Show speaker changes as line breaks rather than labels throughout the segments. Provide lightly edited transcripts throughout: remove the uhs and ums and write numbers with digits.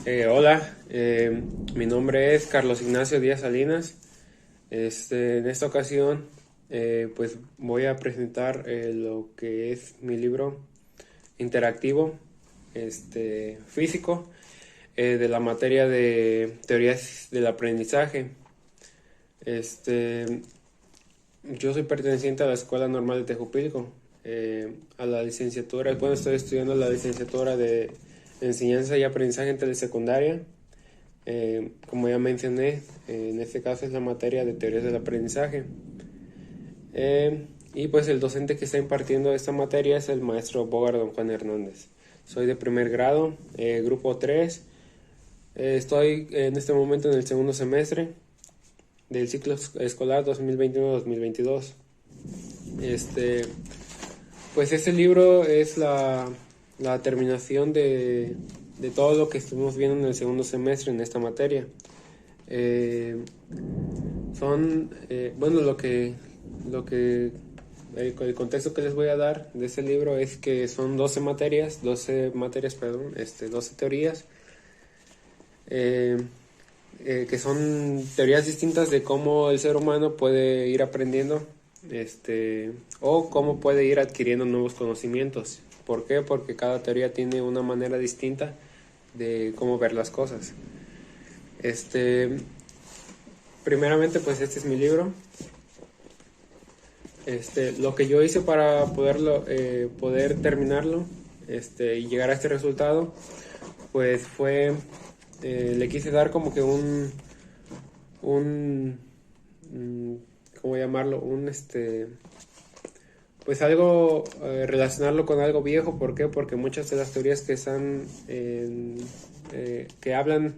Hola, mi nombre es Carlos Ignacio Díaz Salinas. En esta ocasión, pues voy a presentar lo que es mi libro interactivo, físico, de la materia de teorías del aprendizaje. Este, yo soy perteneciente a la Escuela Normal de Tejupilco, a la licenciatura. Bueno, estoy estudiando la licenciatura de Enseñanza y Aprendizaje en Telesecundaria. Como ya mencioné, en este caso es la materia de teorías del aprendizaje. Y pues el docente que está impartiendo esta materia es el maestro Bogart Don Juan Hernández. Soy de primer grado, grupo 3. Estoy en este momento en el segundo semestre del ciclo escolar 2021-2022. Pues este libro es la terminación de todo lo que estuvimos viendo en el segundo semestre en esta materia. Bueno, el contexto que les voy a dar de este libro es que son 12 materias, perdón, 12 teorías, que son teorías distintas de cómo el ser humano puede ir aprendiendo, o cómo puede ir adquiriendo nuevos conocimientos. ¿Por qué? Porque cada teoría tiene una manera distinta de cómo ver las cosas. Primeramente, pues este es mi libro. Lo que yo hice para poder terminarlo, y llegar a este resultado, pues fue, le quise dar como que ¿cómo llamarlo? Pues algo, relacionarlo con algo viejo. ¿Por qué? Porque muchas de las teorías que están que hablan,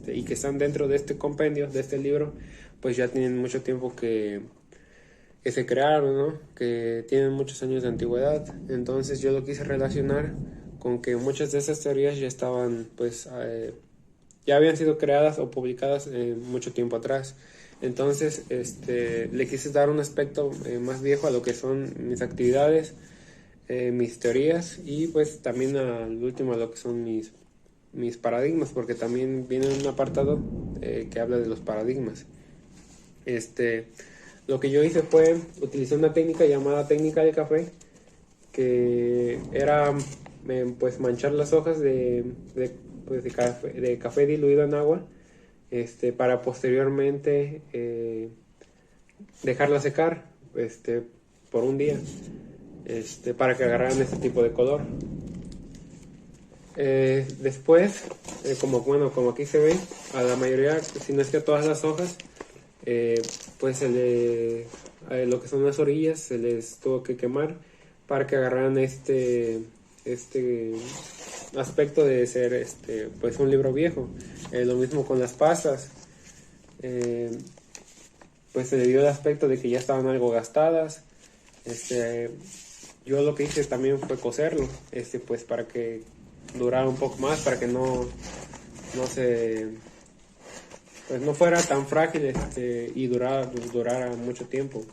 y que están dentro de este compendio, de este libro, pues ya tienen mucho tiempo que se crearon, ¿no? Que tienen muchos años de antigüedad. Entonces yo lo quise relacionar con que muchas de esas teorías ya estaban, pues, ya habían sido creadas o publicadas mucho tiempo atrás. Entonces, le quise dar un aspecto más viejo a lo que son mis actividades, mis teorías, y pues también al último a lo que son mis paradigmas, porque también viene un apartado que habla de los paradigmas. Lo que yo hice fue utilizar una técnica llamada técnica del café, que era, pues, manchar las hojas pues, de café diluido en agua, para posteriormente dejarla secar, por un día, para que agarraran este tipo de color. Después, como aquí se ve, a la mayoría, si no es que a todas las hojas, pues lo que son las orillas se les tuvo que quemar para que agarraran este aspecto de ser, pues, un libro viejo. Lo mismo con las pastas, pues se le dio el aspecto de que ya estaban algo gastadas. Yo lo que hice también fue cocerlo, pues para que durara un poco más, para que no se, pues no fuera tan frágil, y durara mucho tiempo.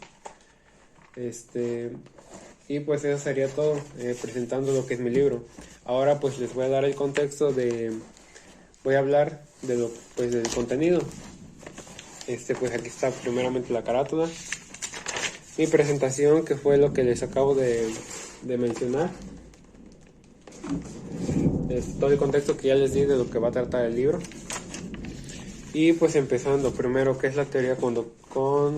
Y pues eso sería todo, presentando lo que es mi libro. Ahora pues les voy a dar el contexto voy a hablar pues del contenido. Pues aquí está primeramente la carátula, mi presentación, que fue lo que les acabo de mencionar. Todo el contexto que ya les di de lo que va a tratar el libro. Y pues empezando, primero, ¿qué es la teoría conductual?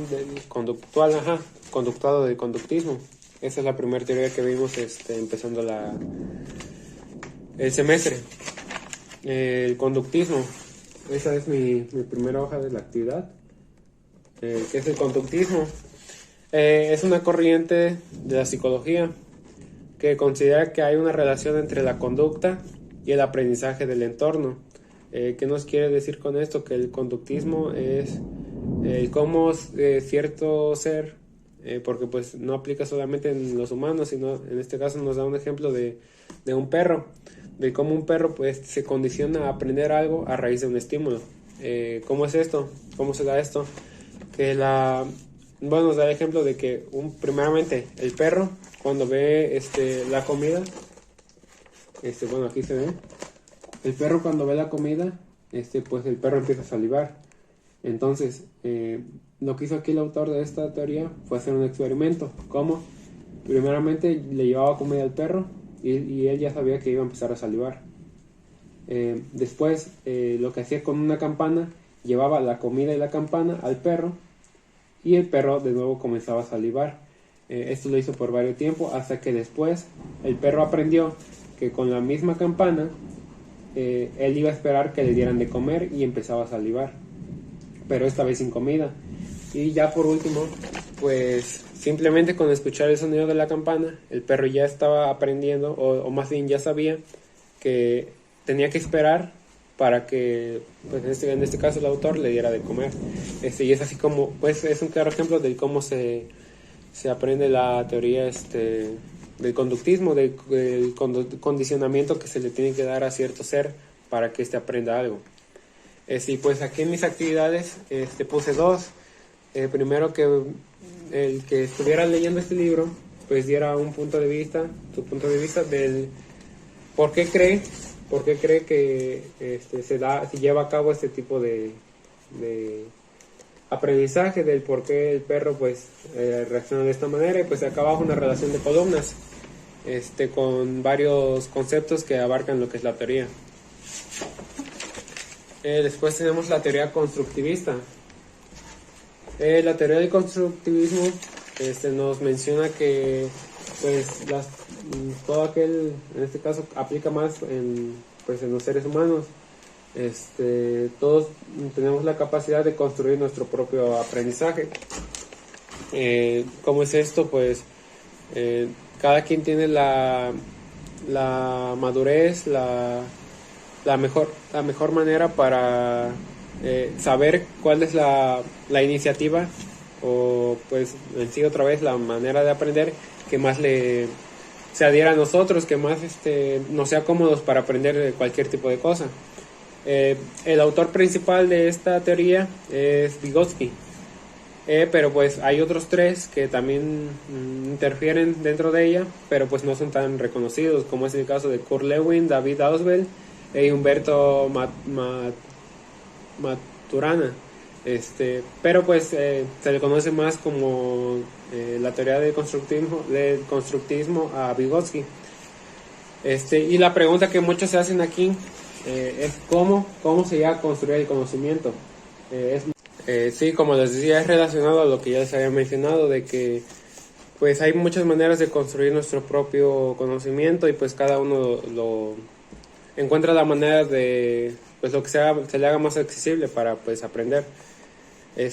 Conductuado del conductismo. Esa es la primera teoría que vimos, empezando el semestre. El conductismo. Esa es mi primera hoja de la actividad. ¿Qué es el conductismo? Es una corriente de la psicología que considera que hay una relación entre la conducta y el aprendizaje del entorno. ¿Qué nos quiere decir con esto? Que el conductismo es cómo cierto ser, porque pues no aplica solamente en los humanos, sino en este caso nos da un ejemplo de un perro, de cómo un perro, pues, se condiciona a aprender algo a raíz de un estímulo. ¿Cómo es esto? ¿Cómo se da esto? Bueno, nos da el ejemplo de que primeramente el perro, cuando ve la comida, bueno, aquí se ve, El perro cuando ve la comida, pues el perro empieza a salivar. Entonces, lo que hizo aquí el autor de esta teoría fue hacer un experimento. ¿Cómo? Primeramente le llevaba comida al perro y él ya sabía que iba a empezar a salivar. Después, lo que hacía con una campana, llevaba la comida y la campana al perro y el perro de nuevo comenzaba a salivar. Esto lo hizo por varios tiempos hasta que después el perro aprendió que con la misma campana él iba a esperar que le dieran de comer y empezaba a salivar, pero esta vez sin comida. Y ya por último, pues simplemente con escuchar el sonido de la campana, el perro ya estaba aprendiendo, o más bien ya sabía que tenía que esperar para que, pues en este caso el autor le diera de comer. Y es así como, pues es un claro ejemplo de cómo se aprende la teoría del conductismo, del condicionamiento que se le tiene que dar a cierto ser para que aprenda algo. Y pues aquí en mis actividades puse dos. Primero, que el que estuviera leyendo este libro pues diera su punto de vista del por qué cree que se lleva a cabo este tipo de aprendizaje, del por qué el perro pues reacciona de esta manera. Y pues acá abajo una relación de columnas con varios conceptos que abarcan lo que es la teoría. Después tenemos la teoría constructivista. La teoría del constructivismo nos menciona que pues todo aquel, en este caso aplica más en los seres humanos. Todos tenemos la capacidad de construir nuestro propio aprendizaje. ¿Cómo es esto? Pues cada quien tiene la madurez, la mejor manera para saber cuál es la iniciativa, o pues en sí otra vez la manera de aprender que más se adhiera a nosotros, que más nos sea cómodos para aprender cualquier tipo de cosa. El autor principal de esta teoría es Vygotsky, pero pues hay otros tres que también interfieren dentro de ella, pero pues no son tan reconocidos, como es el caso de Kurt Lewin, David Ausubel y Humberto Maturana. Pero pues se le conoce más como la teoría del constructivismo a Vygotsky. Y la pregunta que muchos se hacen aquí es cómo se llega a construir el conocimiento. Sí, como les decía, es relacionado a lo que ya les había mencionado, de que pues hay muchas maneras de construir nuestro propio conocimiento, y pues cada uno lo encuentra la manera de pues lo que se le haga más accesible para pues aprender.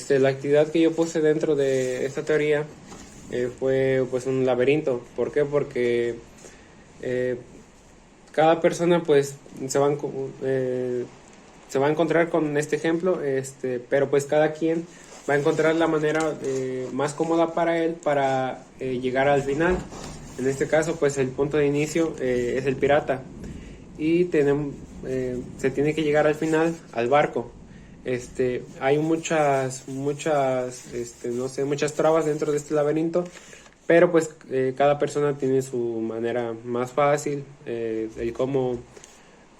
La actividad que yo puse dentro de esta teoría fue pues un laberinto. ¿Por qué? Porque cada persona pues se va a encontrar con este ejemplo, pero pues cada quien va a encontrar la manera más cómoda para él para llegar al final. En este caso pues el punto de inicio es el pirata, y se tiene que llegar al final, al barco. Hay muchas trabas dentro de este laberinto, pero pues cada persona tiene su manera más fácil, el cómo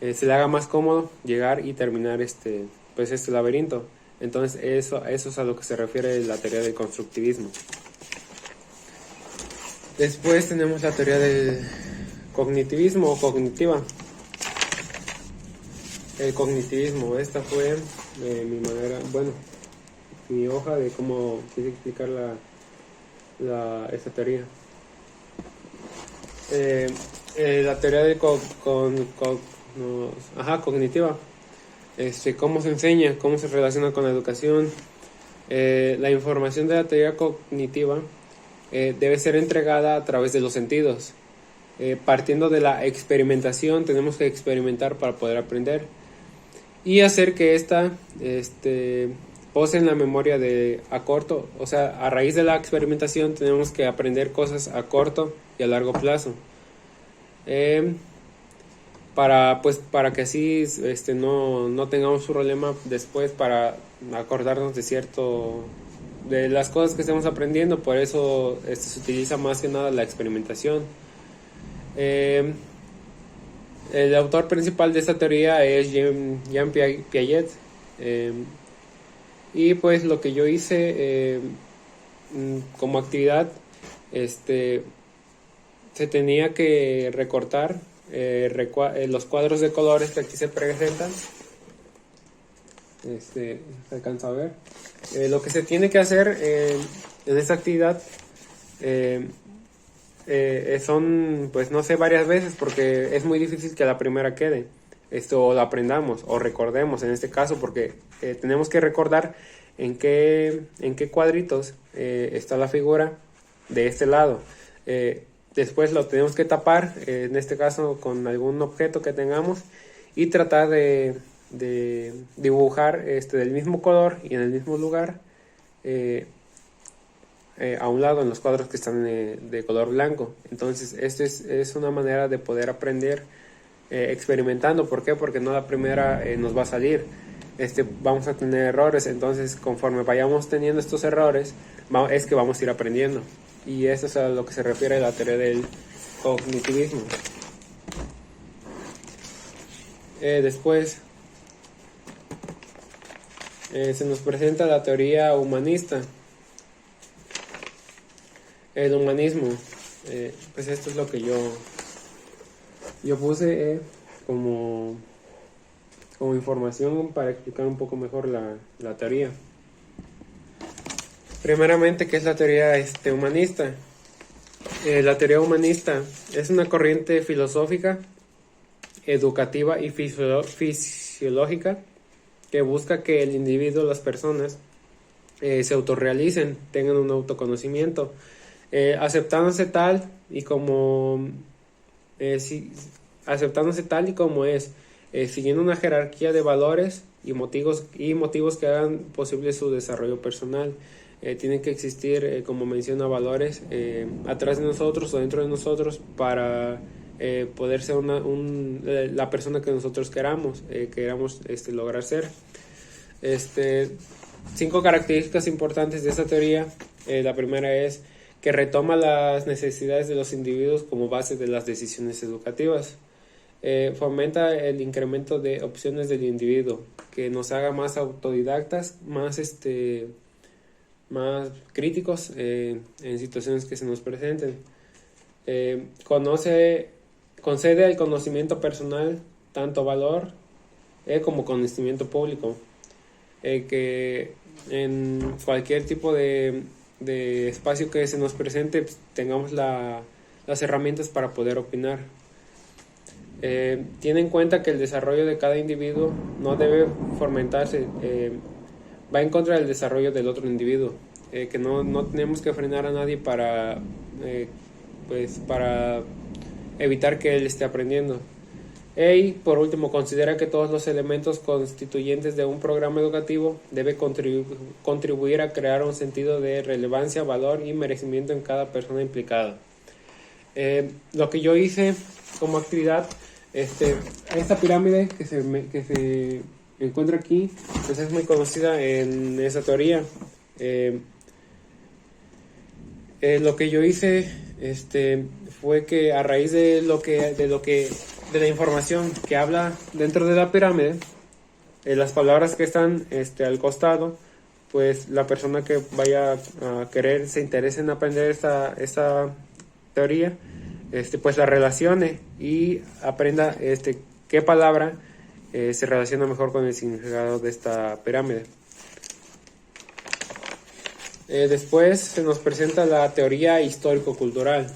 se le haga más cómodo llegar y terminar este laberinto. Entonces eso es a lo que se refiere la teoría del constructivismo. Después tenemos la teoría del cognitivismo o cognitiva. El cognitivismo, esta fue mi hoja de cómo quise explicar esta teoría. La teoría de cognitiva, cómo se enseña, cómo se relaciona con la educación. La información de la teoría cognitiva debe ser entregada a través de los sentidos. Partiendo de la experimentación, tenemos que experimentar para poder aprender y hacer que esta pose en la memoria a corto, o sea, a raíz de la experimentación tenemos que aprender cosas a corto y a largo plazo, para que así no tengamos un problema después para acordarnos de las cosas que estamos aprendiendo. Por eso se utiliza más que nada la experimentación. El autor principal de esta teoría es Jean Piaget. Y pues lo que yo hice como actividad, se tenía que recortar los cuadros de colores que aquí se presentan. Se alcanza a ver. Lo que se tiene que hacer en esta actividad son, pues no sé, varias veces, porque es muy difícil que la primera quede. O lo aprendamos o recordemos en este caso, porque tenemos que recordar en qué cuadritos está la figura de este lado. Después lo tenemos que tapar, en este caso con algún objeto que tengamos, y tratar de dibujar del mismo color y en el mismo lugar a un lado en los cuadros que están de color blanco. Entonces esto es una manera de poder aprender experimentando. ¿Por qué? Porque no la primera nos va a salir. Vamos a tener errores, entonces conforme vayamos teniendo estos errores es que vamos a ir aprendiendo, y eso es a lo que se refiere a la teoría del cognitivismo. Después se nos presenta la teoría humanista. El humanismo, pues esto es lo que yo puse como información para explicar un poco mejor la teoría. Primeramente, ¿qué es la teoría humanista? La teoría humanista es una corriente filosófica, educativa y fisiológica que busca que el individuo, las personas, se autorrealicen, tengan un autoconocimiento, aceptándose tal y como es, siguiendo una jerarquía de valores y motivos que hagan posible su desarrollo personal. Tienen que existir, como menciona, valores atrás de nosotros o dentro de nosotros para poder ser la persona que nosotros queramos lograr ser. 5 características importantes de esta teoría. La primera es que retoma las necesidades de los individuos como base de las decisiones educativas. Fomenta el incremento de opciones del individuo, que nos haga más autodidactas, más críticos en situaciones que se nos presenten. Concede el conocimiento personal tanto valor como conocimiento público, que en cualquier tipo de espacio que se nos presente, pues, tengamos las herramientas para poder opinar. Tiene en cuenta que el desarrollo de cada individuo no debe fomentarse, va en contra del desarrollo del otro individuo, que no tenemos que frenar a nadie para evitar que él esté aprendiendo. Y por último, considera que todos los elementos constituyentes de un programa educativo deben contribuir a crear un sentido de relevancia, valor y merecimiento en cada persona implicada. Lo que yo hice como actividad, esta pirámide que se encuentra aquí, pues es muy conocida en esa teoría. Lo que yo hice fue que a raíz de la información que habla dentro de la pirámide, las palabras que están al costado, pues la persona que vaya a querer, se interese en aprender esta teoría, pues la relacione y aprenda qué palabra se relaciona mejor con el significado de esta pirámide. Después se nos presenta la teoría histórico-cultural.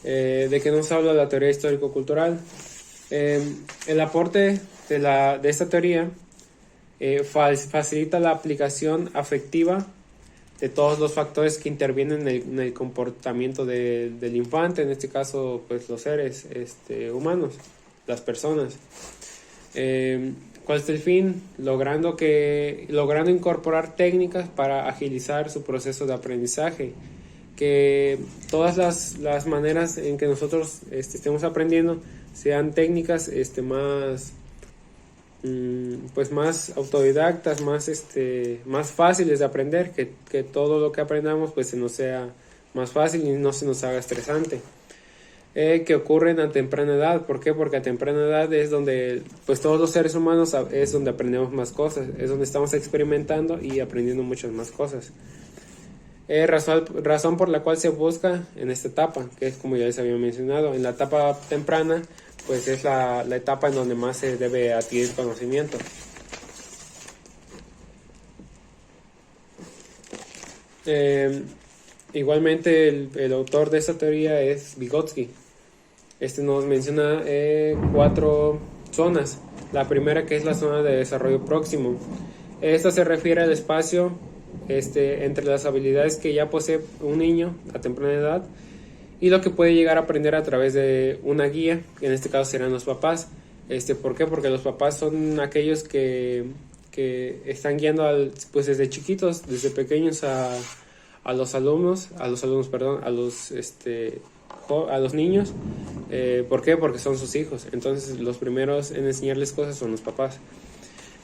¿De qué nos habla la teoría histórico-cultural? El aporte de esta teoría facilita la aplicación afectiva de todos los factores que intervienen en el comportamiento del infante, en este caso pues los seres humanos, las personas. ¿Cuál es el fin? Logrando incorporar técnicas para agilizar su proceso de aprendizaje, que todas las maneras en que nosotros estemos aprendiendo sean técnicas más autodidactas, más fáciles de aprender, que todo lo que aprendamos pues se nos sea más fácil y no se nos haga estresante. que ocurren a temprana edad. ¿Por qué? Porque a temprana edad es donde, pues todos los seres humanos es donde aprendemos más cosas, es donde estamos experimentando y aprendiendo muchas más cosas. Razón por la cual se busca en esta etapa, que es como ya les había mencionado, en la etapa temprana, pues es la etapa en donde más se debe adquirir conocimiento. Igualmente el autor de esta teoría es Vygotsky. Este nos menciona 4 zonas. La primera, que es la zona de desarrollo próximo. Esta se refiere al espacio entre las habilidades que ya posee un niño a temprana edad y lo que puede llegar a aprender a través de una guía, que en este caso serán los papás. ¿Por qué? Porque los papás son aquellos que están guiando pues desde chiquitos, desde pequeños a los alumnos, perdón, a los niños. ¿Por qué? Porque son sus hijos. Entonces los primeros en enseñarles cosas son los papás.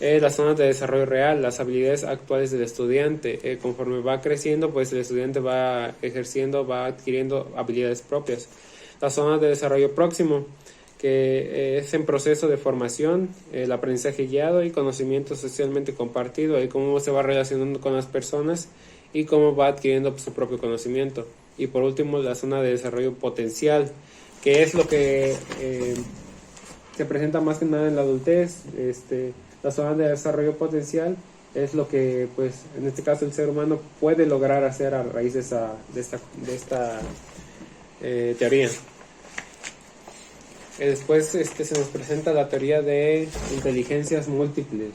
Las zonas de desarrollo real, las habilidades actuales del estudiante. Conforme va creciendo, pues el estudiante va ejerciendo, va adquiriendo habilidades propias. Las zonas de desarrollo próximo, que es en proceso de formación, el aprendizaje guiado y conocimiento socialmente compartido, y cómo se va relacionando con las personas y cómo va adquiriendo su propio conocimiento. Y por último, la zona de desarrollo potencial, que es lo que se presenta más que nada en la adultez. La zona de desarrollo potencial es lo que, pues, en este caso el ser humano puede lograr hacer a raíz de esta teoría. Después se nos presenta la teoría de inteligencias múltiples.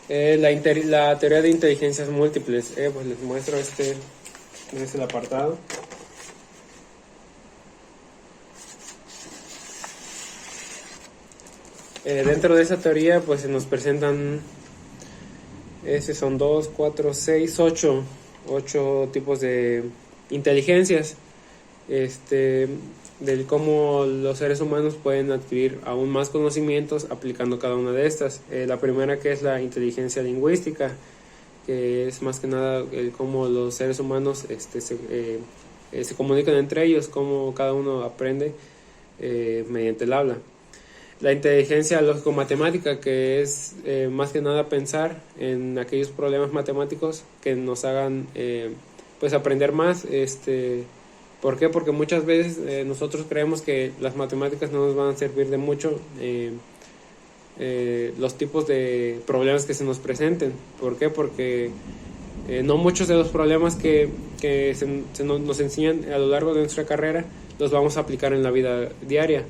La teoría de inteligencias múltiples, pues les muestro este es el apartado. Dentro de esa teoría, pues se nos presentan, son 2, 4, 6, 8 tipos de inteligencias, del cómo los seres humanos pueden adquirir aún más conocimientos aplicando cada una de estas. La primera, que es la inteligencia lingüística, que es más que nada el cómo los seres humanos se comunican entre ellos, cómo cada uno aprende mediante el habla. La inteligencia lógico-matemática, que es más que nada pensar en aquellos problemas matemáticos que nos hagan pues aprender más. ¿Por qué? Porque muchas veces nosotros creemos que las matemáticas no nos van a servir de mucho los tipos de problemas que se nos presenten. ¿Por qué? Porque no muchos de los problemas que nos enseñan a lo largo de nuestra carrera los vamos a aplicar en la vida diaria,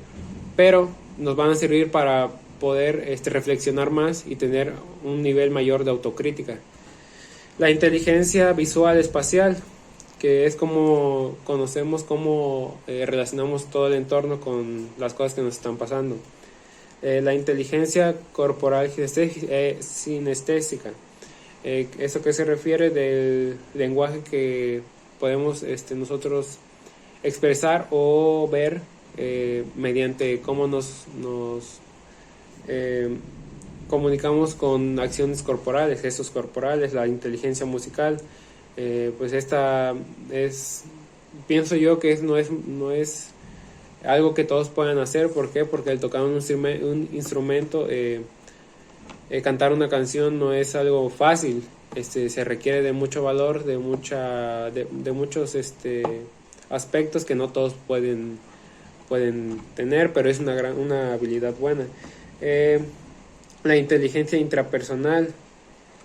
pero nos van a servir para poder reflexionar más y tener un nivel mayor de autocrítica. La inteligencia visual espacial, que es como conocemos, cómo relacionamos todo el entorno con las cosas que nos están pasando. La inteligencia corporal sinestésica, eso que se refiere del lenguaje que podemos nosotros expresar o ver mediante cómo nos comunicamos con acciones corporales, gestos corporales. La inteligencia musical, pues esta pienso yo que no es algo que todos puedan hacer. ¿Por qué? Porque el tocar un instrumento, cantar una canción no es algo fácil. Se requiere de mucho valor, de muchos aspectos que no todos pueden tener, pero es una habilidad buena. La inteligencia intrapersonal,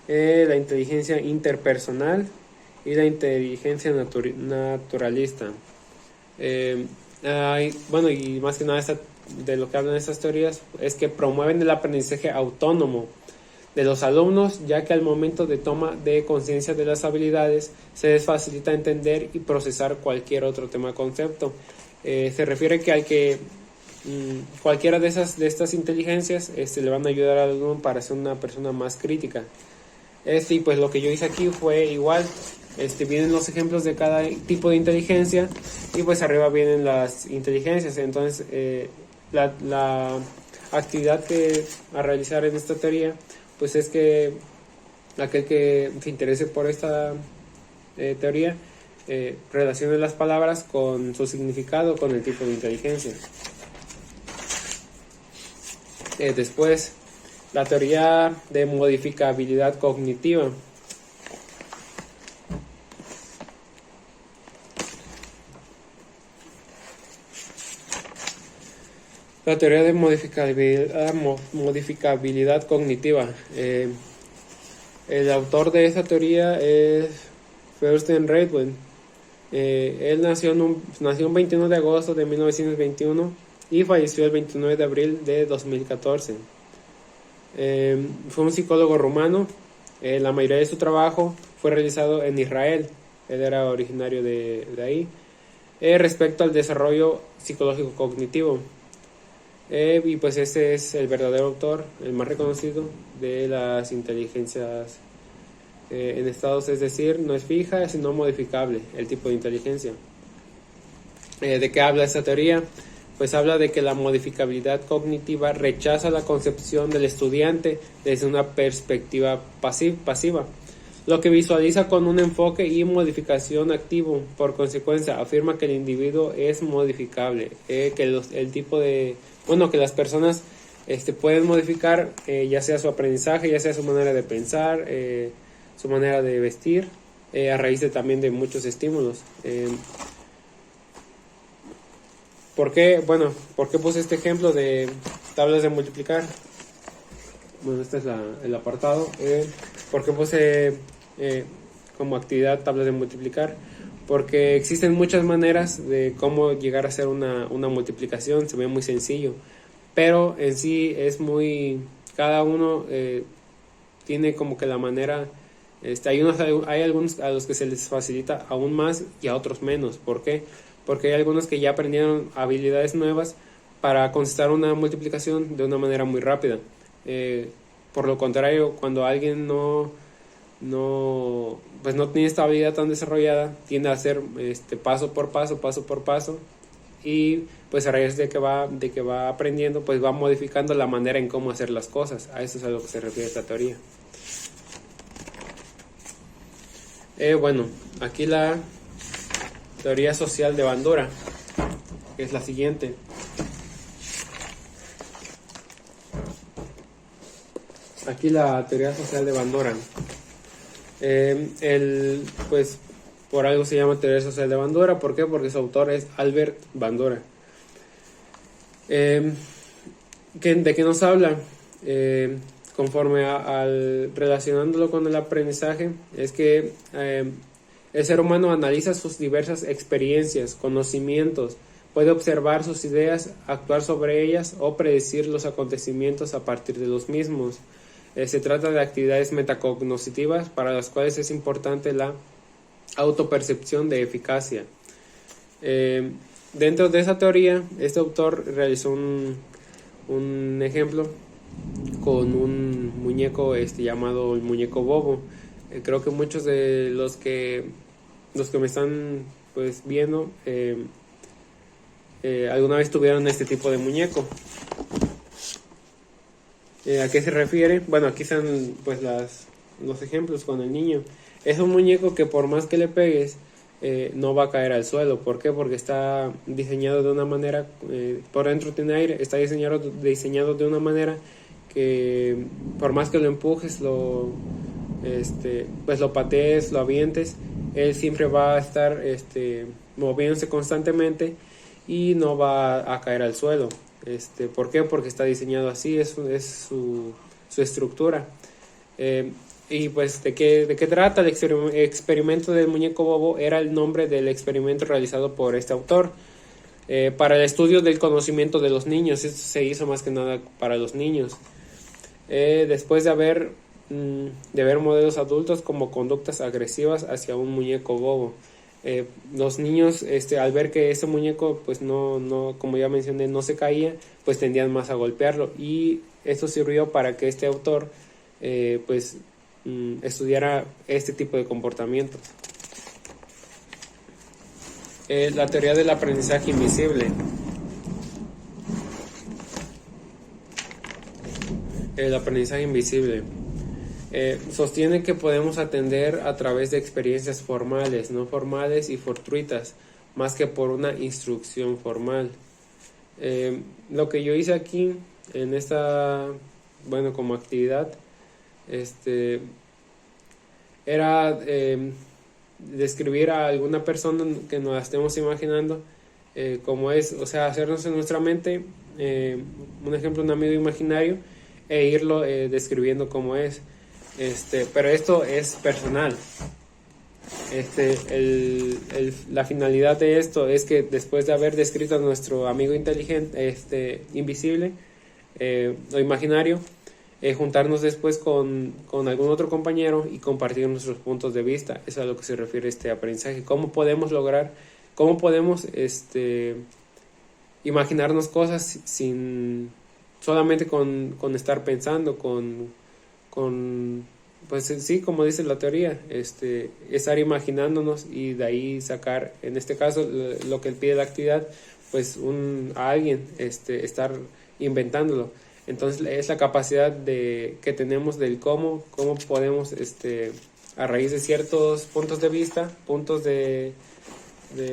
la inteligencia interpersonal y la inteligencia naturalista. Bueno, y más que nada de lo que hablan estas teorías es que promueven el aprendizaje autónomo de los alumnos, ya que al momento de toma de conciencia de las habilidades se les facilita entender y procesar cualquier otro tema o concepto. Se refiere que al que cualquiera de estas inteligencias le van a ayudar al alumno para ser una persona más crítica. Y pues lo que yo hice aquí fue igual. Vienen los ejemplos de cada tipo de inteligencia y pues arriba vienen las inteligencias. Entonces la actividad a realizar en esta teoría pues es que aquel que se interese por esta teoría, relacione las palabras con su significado, con el tipo de inteligencia. Después, la teoría de modificabilidad cognitiva. La teoría de modificabilidad cognitiva. El autor de esa teoría es Feuerstein Reuben. Él nació un 21 de agosto de 1921 y falleció el 29 de abril de 2014. Fue un psicólogo rumano. La mayoría de su trabajo fue realizado en Israel. Él era originario de ahí. Respecto al desarrollo psicológico cognitivo. Y pues este es el verdadero autor, el más reconocido de las inteligencias en estados, es decir, no es fija, sino modificable, el tipo de inteligencia. ¿De qué habla esta teoría? Pues habla de que la modificabilidad cognitiva rechaza la concepción del estudiante desde una perspectiva pasiva, lo que visualiza con un enfoque y modificación activo. Por consecuencia, afirma que el individuo es modificable, que que las personas pueden modificar ya sea su aprendizaje, ya sea su manera de pensar, su manera de vestir, a raíz también de muchos estímulos. ¿Por qué puse este ejemplo de tablas de multiplicar? Bueno, este es el apartado. ¿Por qué puse como actividad tablas de multiplicar? Porque existen muchas maneras de cómo llegar a hacer una multiplicación. Se ve muy sencillo, pero en sí es cada uno tiene como que la manera. Hay algunos a los que se les facilita aún más y a otros menos. ¿Por qué? Porque hay algunos que ya aprendieron habilidades nuevas para contestar una multiplicación de una manera muy rápida. Por lo contrario, cuando alguien no tiene esta habilidad tan desarrollada, tiende a hacer paso por paso, y pues a raíz de que va aprendiendo, pues va modificando la manera en cómo hacer las cosas. A eso es a lo que se refiere esta teoría. Aquí la teoría social de Bandura, que es la siguiente. Aquí la teoría social de Bandura. Pues por algo se llama teoría social de Bandura. ¿Por qué? Porque su autor es Albert Bandura. ¿De qué nos habla? Conforme relacionándolo con el aprendizaje, es que el ser humano analiza sus diversas experiencias, conocimientos, puede observar sus ideas, actuar sobre ellas o predecir los acontecimientos a partir de los mismos. Se trata de actividades metacognitivas para las cuales es importante la autopercepción de eficacia. Dentro de esa teoría, este autor realizó un ejemplo con un muñeco llamado el muñeco bobo. Creo que muchos de los que me están pues viendo alguna vez tuvieron este tipo de muñeco. ¿A qué se refiere? Bueno, aquí están pues los ejemplos con el niño. Es un muñeco que por más que le pegues no va a caer al suelo. ¿Por qué? Porque está diseñado de una manera, por dentro tiene aire, está diseñado de una manera que por más que lo empujes, pues lo patees, lo avientes, él siempre va a estar moviéndose constantemente y no va a caer al suelo. ¿Por qué? Porque está diseñado así, es su estructura. Y pues ¿de qué trata? El experimento del muñeco bobo era el nombre del experimento realizado por este autor para el estudio del conocimiento de los niños. Esto se hizo más que nada para los niños. Después de ver modelos adultos como conductas agresivas hacia un muñeco bobo. Los niños al ver que ese muñeco pues no, como ya mencioné, no se caía, pues tendían más a golpearlo, y esto sirvió para que este autor estudiara este tipo de comportamientos. La teoría del aprendizaje invisible. El aprendizaje invisible. Sostiene que podemos atender a través de experiencias formales, no formales y fortuitas, más que por una instrucción formal. Lo que yo hice aquí en esta, bueno, como actividad, era describir a alguna persona que nos la estemos imaginando, como es, o sea, hacernos en nuestra mente un ejemplo, un amigo imaginario, e irlo describiendo como es. Pero esto es personal. La finalidad de esto es que después de haber descrito a nuestro amigo inteligente, invisible o imaginario, juntarnos después con algún otro compañero y compartir nuestros puntos de vista. Es a lo que se refiere este aprendizaje. ¿Cómo podemos imaginarnos cosas sin solamente con estar pensando, pues sí, como dice la teoría, estar imaginándonos y de ahí sacar, en este caso, lo que pide la actividad, pues a alguien, estar inventándolo. Entonces es la capacidad que tenemos del cómo podemos, a raíz de ciertos puntos de vista, puntos de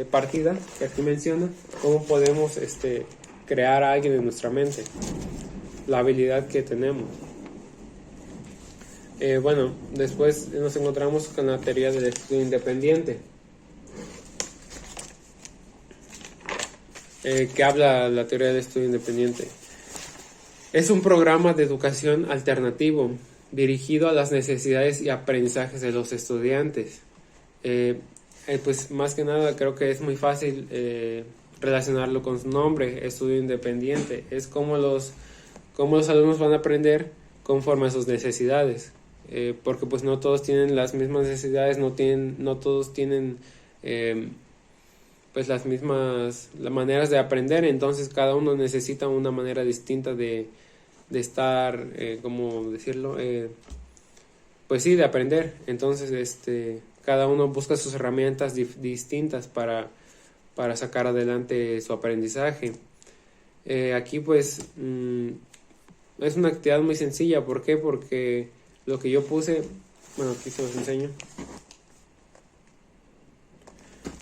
partida que aquí menciona, cómo podemos crear a alguien en nuestra mente, la habilidad que tenemos. Bueno, después nos encontramos con la teoría del estudio independiente, que habla la teoría del estudio independiente. Es un programa de educación alternativo dirigido a las necesidades y aprendizajes de los estudiantes. Pues más que nada creo que es muy fácil relacionarlo con su nombre, estudio independiente. Es como los alumnos van a aprender conforme a sus necesidades, porque pues no todos tienen las mismas necesidades, no todos tienen pues las maneras de aprender. Entonces cada uno necesita una manera distinta de estar, ¿cómo decirlo? Pues sí, de aprender. Entonces cada uno busca sus herramientas distintas para sacar adelante su aprendizaje. Aquí pues es una actividad muy sencilla. ¿Por qué? Porque lo que yo puse, bueno, aquí se los enseño,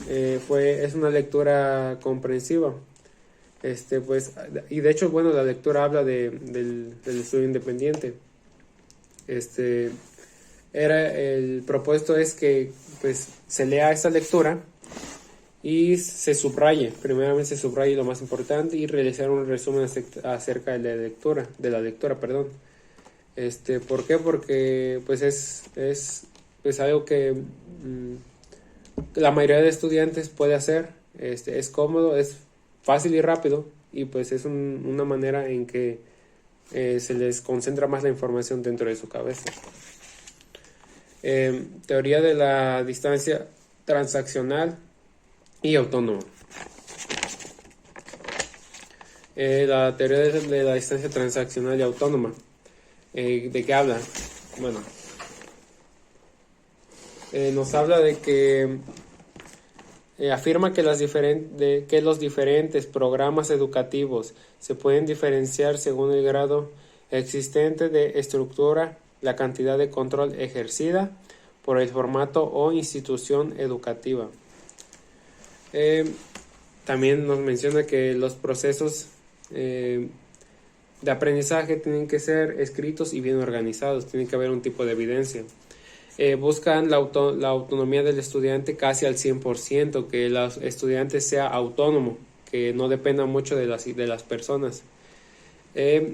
es una lectura comprensiva. Pues, y de hecho, bueno, la lectura habla del estudio independiente. El propuesto es que pues se lea esta lectura y se subraye, primeramente se subraye lo más importante y realizar un resumen acerca de la lectura, perdón. ¿Por qué? Porque pues es pues algo que la mayoría de estudiantes puede hacer. Es cómodo, es fácil y rápido, y pues es una manera en que se les concentra más la información dentro de su cabeza. Teoría de la distancia transaccional y autónoma. La teoría de la distancia transaccional y autónoma, ¿de qué habla? Bueno, nos habla de que afirma que los diferentes programas educativos se pueden diferenciar según el grado existente de estructura, la cantidad de control ejercida por el formato o institución educativa. También nos menciona que los procesos de aprendizaje tienen que ser escritos y bien organizados, tiene que haber un tipo de evidencia. Buscan la autonomía del estudiante casi al 100%, que el estudiante sea autónomo, que no dependa mucho de las personas.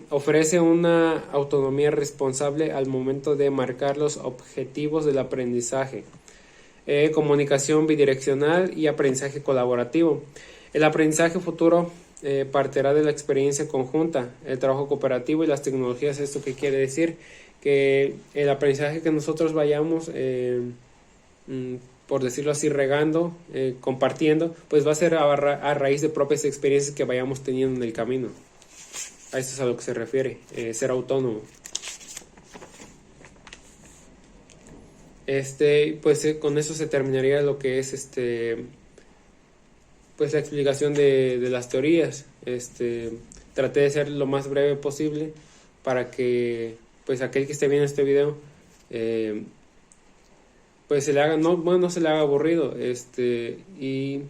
Ofrece una autonomía responsable al momento de marcar los objetivos del aprendizaje. Comunicación bidireccional y aprendizaje colaborativo. El aprendizaje futuro partirá de la experiencia conjunta, el trabajo cooperativo y las tecnologías. ¿Esto qué quiere decir? Que el aprendizaje que nosotros vayamos, por decirlo así, regando, compartiendo, pues va a ser a raíz de propias experiencias que vayamos teniendo en el camino. A esto es a lo que se refiere, ser autónomo. Pues con eso se terminaría lo que es pues la explicación de las teorías. Traté de ser lo más breve posible para que pues aquel que esté viendo este video pues se le haga, no se le haga aburrido, y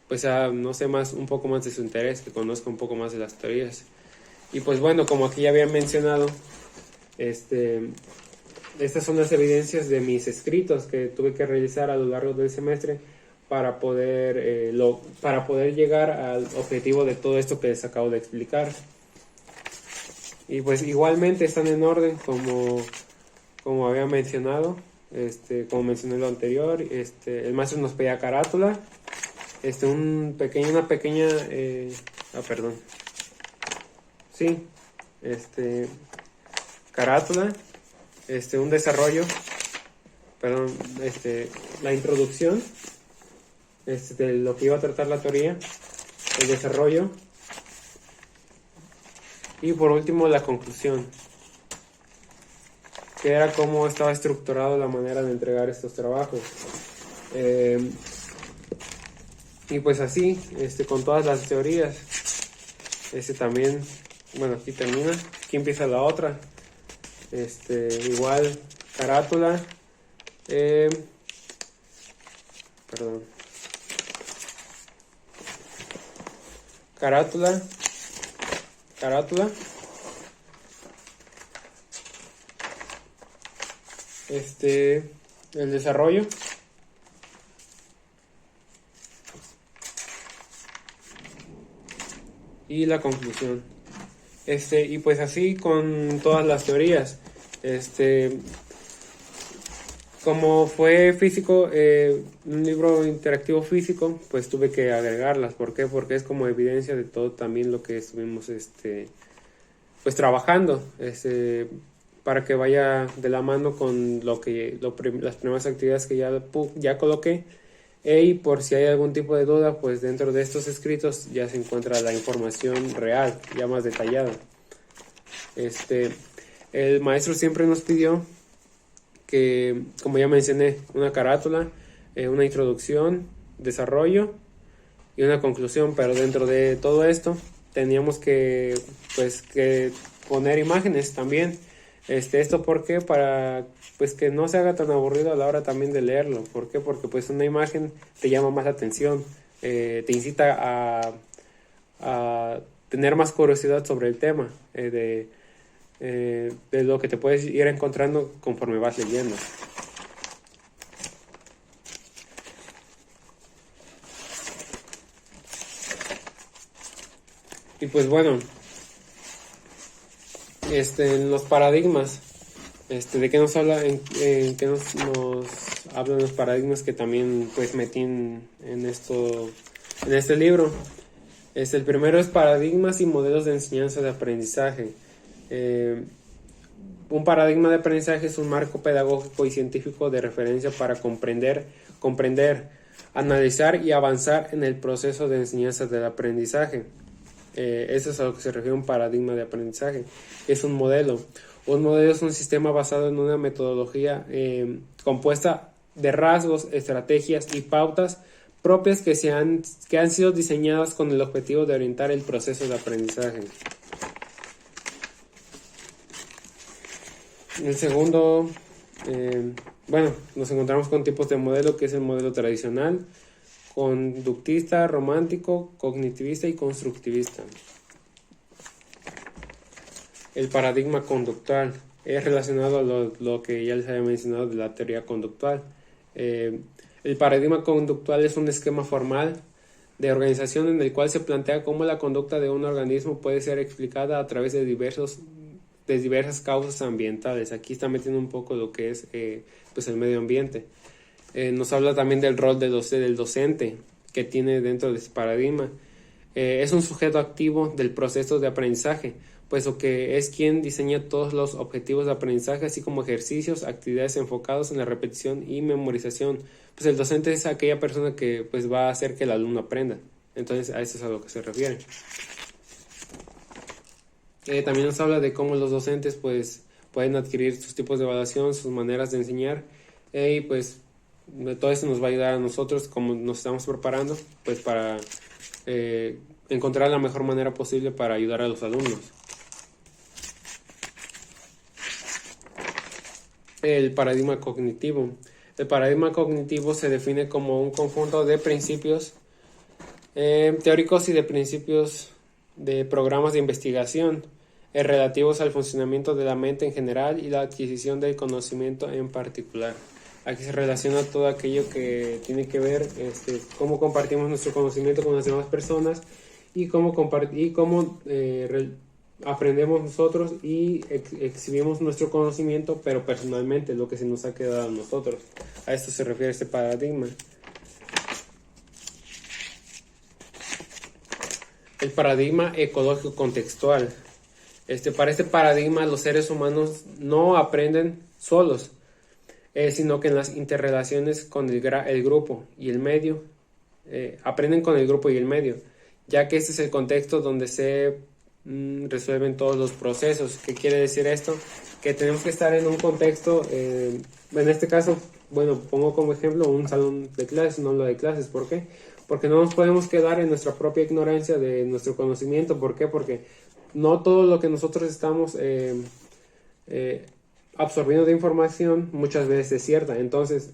pues no sé, un poco más de su interés, que conozca un poco más de las teorías. Y pues bueno, como aquí ya había mencionado, estas son las evidencias de mis escritos que tuve que realizar a lo largo del semestre para para poder llegar al objetivo de todo esto que les acabo de explicar. Y pues igualmente están en orden como había mencionado, como mencioné lo anterior, el maestro nos pedía carátula, una pequeña, perdón, sí, carátula, un desarrollo, perdón, la introducción, de lo que iba a tratar la teoría, el desarrollo, y por último la conclusión, que era cómo estaba estructurado la manera de entregar estos trabajos. Y pues así, con todas las teorías, también, bueno, aquí termina, aquí empieza la otra, igual, carátula, perdón, carátula, el desarrollo, y la conclusión. Y pues así con todas las teorías. Como fue físico, un libro interactivo físico, pues tuve que agregarlas. ¿Por qué? Porque es como evidencia de todo también lo que estuvimos pues trabajando, para que vaya de la mano con las primeras actividades que ya coloqué. Y por si hay algún tipo de duda, pues dentro de estos escritos ya se encuentra la información real, ya más detallada. El maestro siempre nos pidió que, como ya mencioné, una carátula, una introducción, desarrollo y una conclusión, pero dentro de todo esto teníamos que poner imágenes también. Esto ¿por qué? Para pues que no se haga tan aburrido a la hora también de leerlo. ¿Por qué? Porque pues una imagen te llama más la atención, te incita a tener más curiosidad sobre el tema, de lo que te puedes ir encontrando conforme vas leyendo. Y pues bueno, en los paradigmas, ¿de qué nos habla? ¿En qué nos hablan los paradigmas que también pues metí en este libro? El primero es paradigmas y modelos de enseñanza de aprendizaje. Un paradigma de aprendizaje es un marco pedagógico y científico de referencia para comprender, analizar y avanzar en el proceso de enseñanza del aprendizaje. Eso es a lo que se refiere un paradigma de aprendizaje. Es un modelo. Un modelo es un sistema basado en una metodología compuesta de rasgos, estrategias y pautas propias que han sido diseñadas con el objetivo de orientar el proceso de aprendizaje. El segundo, nos encontramos con tipos de modelo, que es el modelo tradicional, conductista, romántico, cognitivista y constructivista. El paradigma conductual es relacionado a lo que ya les había mencionado de la teoría conductual. El paradigma conductual es un esquema formal de organización en el cual se plantea cómo la conducta de un organismo puede ser explicada a través de diversas causas ambientales. Aquí está metiendo un poco lo que es el medio ambiente. Nos habla también del rol del docente que tiene dentro de este paradigma. Es un sujeto activo del proceso de aprendizaje, puesto que es quien diseña todos los objetivos de aprendizaje, así como ejercicios, actividades enfocados en la repetición y memorización. Pues el docente es aquella persona que pues va a hacer que el alumno aprenda. Entonces a eso es a lo que se refiere. También nos habla de cómo los docentes pues pueden adquirir sus tipos de evaluación, sus maneras de enseñar, y pues todo eso nos va a ayudar a nosotros, como nos estamos preparando, pues para encontrar la mejor manera posible para ayudar a los alumnos. el paradigma cognitivo. El paradigma cognitivo se define como un conjunto de principios teóricos y de principios de programas de investigación relativos al funcionamiento de la mente en general y la adquisición del conocimiento en particular. Aquí se relaciona todo aquello que tiene que ver cómo compartimos nuestro conocimiento con las demás personas y cómo aprendemos nosotros y exhibimos nuestro conocimiento, pero personalmente, lo que se nos ha quedado a nosotros. A esto se refiere este paradigma. El paradigma ecológico contextual. Para este paradigma, los seres humanos no aprenden solos, sino que en las interrelaciones con el grupo y el medio, aprenden con el grupo y el medio, ya que este es el contexto donde se resuelven todos los procesos. ¿Qué quiere decir esto? Que tenemos que estar en un contexto, en este caso, bueno, pongo como ejemplo un salón de clases, un aula de clases. ¿Por qué? Porque no nos podemos quedar en nuestra propia ignorancia de nuestro conocimiento. ¿Por qué? Porque no todo lo que nosotros estamos absorbiendo de información muchas veces es cierta. Entonces,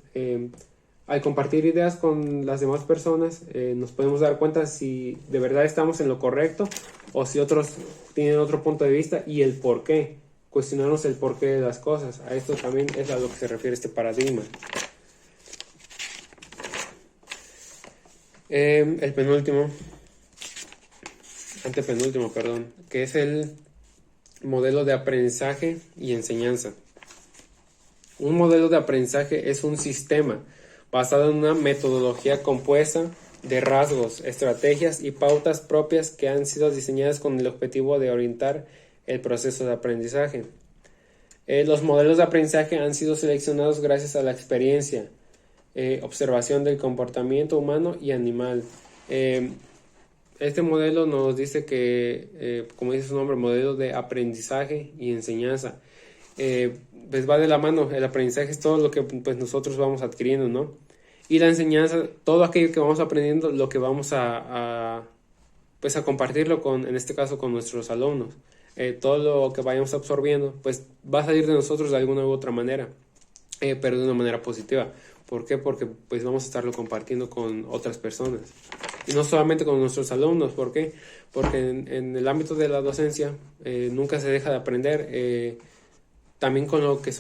al compartir ideas con las demás personas, nos podemos dar cuenta si de verdad estamos en lo correcto o si otros tienen otro punto de vista y el por qué. Cuestionarnos el porqué de las cosas. A esto también es a lo que se refiere este paradigma. El antepenúltimo, perdón, que es el modelo de aprendizaje y enseñanza. Un modelo de aprendizaje es un sistema basado en una metodología compuesta de rasgos, estrategias y pautas propias que han sido diseñadas con el objetivo de orientar el proceso de aprendizaje. Los modelos de aprendizaje han sido seleccionados gracias a la experiencia, observación del comportamiento humano y animal. Este modelo nos dice que, como dice su nombre, modelo de aprendizaje y enseñanza. Pues va de la mano. El aprendizaje es todo lo que pues nosotros vamos adquiriendo, ¿no? Y la enseñanza, todo aquello que vamos aprendiendo, lo que vamos a compartirlo en este caso, con nuestros alumnos. Todo lo que vayamos absorbiendo, pues va a salir de nosotros de alguna u otra manera, pero de una manera positiva. ¿Por qué? Porque pues vamos a estarlo compartiendo con otras personas. Y no solamente con nuestros alumnos. ¿Por qué? Porque en el ámbito de la docencia nunca se deja de aprender. También con lo que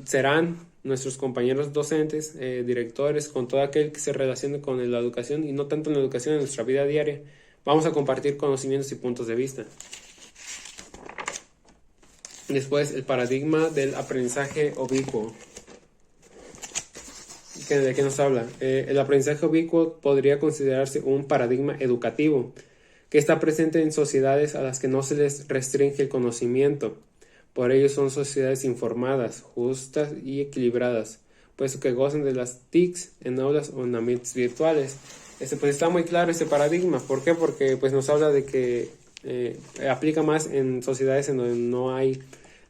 serán nuestros compañeros docentes, directores, con todo aquel que se relacione con la educación, y no tanto en la educación, en nuestra vida diaria. Vamos a compartir conocimientos y puntos de vista. Después, el paradigma del aprendizaje ubicuo. ¿De qué nos habla? El aprendizaje ubicuo podría considerarse un paradigma educativo que está presente en sociedades a las que no se les restringe el conocimiento. Por ello son sociedades informadas, justas y equilibradas, puesto que gozan de las TICs en aulas o en ambientes virtuales. Pues está muy claro este paradigma. ¿Por qué? Porque pues nos habla de que aplica más en sociedades en donde no hay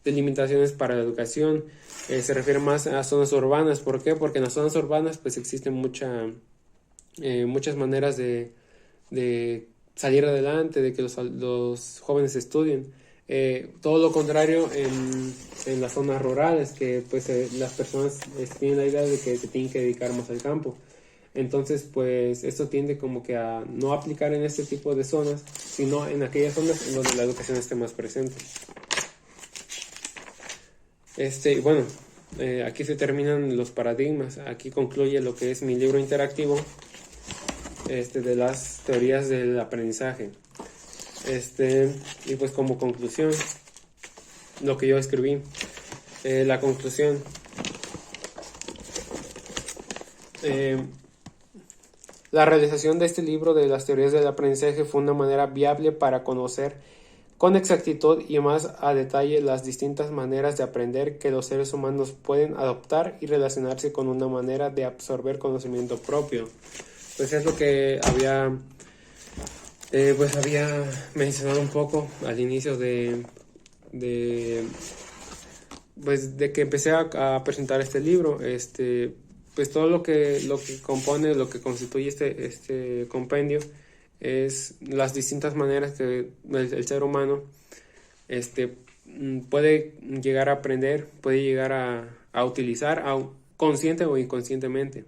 delimitaciones para la educación. Se refiere más a zonas urbanas. ¿Por qué? Porque en las zonas urbanas pues existen muchas maneras de salir adelante, de que los jóvenes estudien. Todo lo contrario en las zonas rurales, que pues las personas tienen la idea de que se tienen que dedicar más al campo. Entonces pues esto tiende como que a no aplicar en este tipo de zonas, sino en aquellas zonas en donde la educación esté más presente. Bueno, aquí se terminan los paradigmas. Aquí concluye lo que es mi libro interactivo de las teorías del aprendizaje. Y pues como conclusión, lo que yo escribí, la conclusión. La realización de este libro de las teorías del aprendizaje fue una manera viable para conocer con exactitud y más a detalle las distintas maneras de aprender que los seres humanos pueden adoptar y relacionarse con una manera de absorber conocimiento propio. Pues es lo que había mencionado un poco al inicio de que empecé a presentar este libro. Pues todo lo que compone, lo que constituye este compendio es las distintas maneras que el ser humano puede llegar a aprender, puede llegar a utilizar consciente o inconscientemente.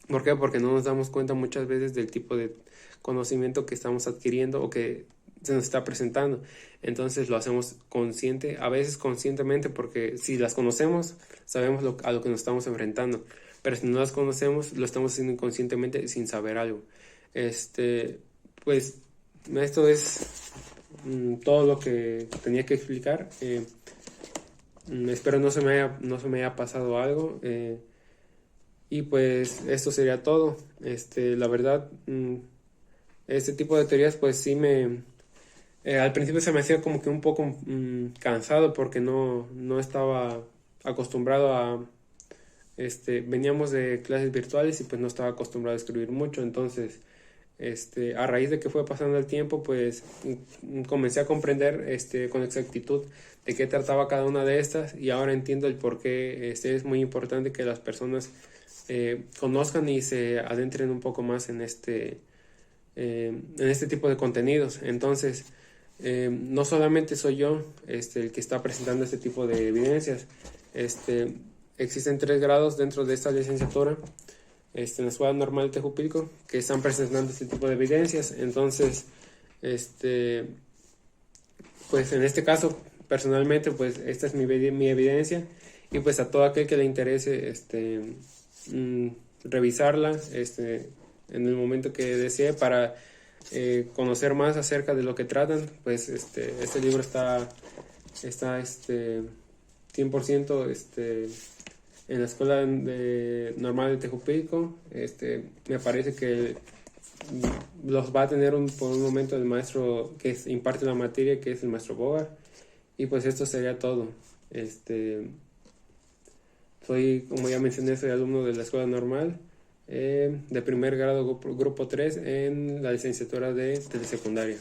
¿Por qué? Porque no nos damos cuenta muchas veces del tipo de conocimiento que estamos adquiriendo o que se nos está presentando. Entonces lo hacemos consciente, a veces conscientemente, porque si las conocemos, sabemos a lo que nos estamos enfrentando. Pero si no las conocemos, lo estamos haciendo inconscientemente sin saber algo. Pues esto es todo lo que tenía que explicar. Espero no se me haya pasado algo. Y pues esto sería todo. La verdad, este tipo de teorías pues sí al principio se me hacía como que un poco cansado porque no estaba acostumbrado a... veníamos de clases virtuales y pues no estaba acostumbrado a escribir mucho. Entonces, a raíz de que fue pasando el tiempo, pues comencé a comprender con exactitud de qué trataba cada una de estas, y ahora entiendo el por qué es muy importante que las personas conozcan y se adentren un poco más en este tipo de contenidos. Entonces, no solamente soy yo el que está presentando este tipo de evidencias. Existen 3 grados dentro de esta licenciatura en la Escuela Normal de Tejupilco que están presentando este tipo de evidencias. Entonces, pues en este caso, personalmente, pues esta es mi evidencia, y pues a todo aquel que le interese revisarla en el momento que desee para conocer más acerca de lo que tratan, pues este libro está 100% en la Escuela Normal de Tejupilco. Me parece que los va a tener por un momento el maestro que imparte la materia, que es el maestro Bogar. Y pues esto sería todo. Como ya mencioné, soy alumno de la Escuela Normal de primer grado, grupo 3, en la licenciatura de telesecundaria.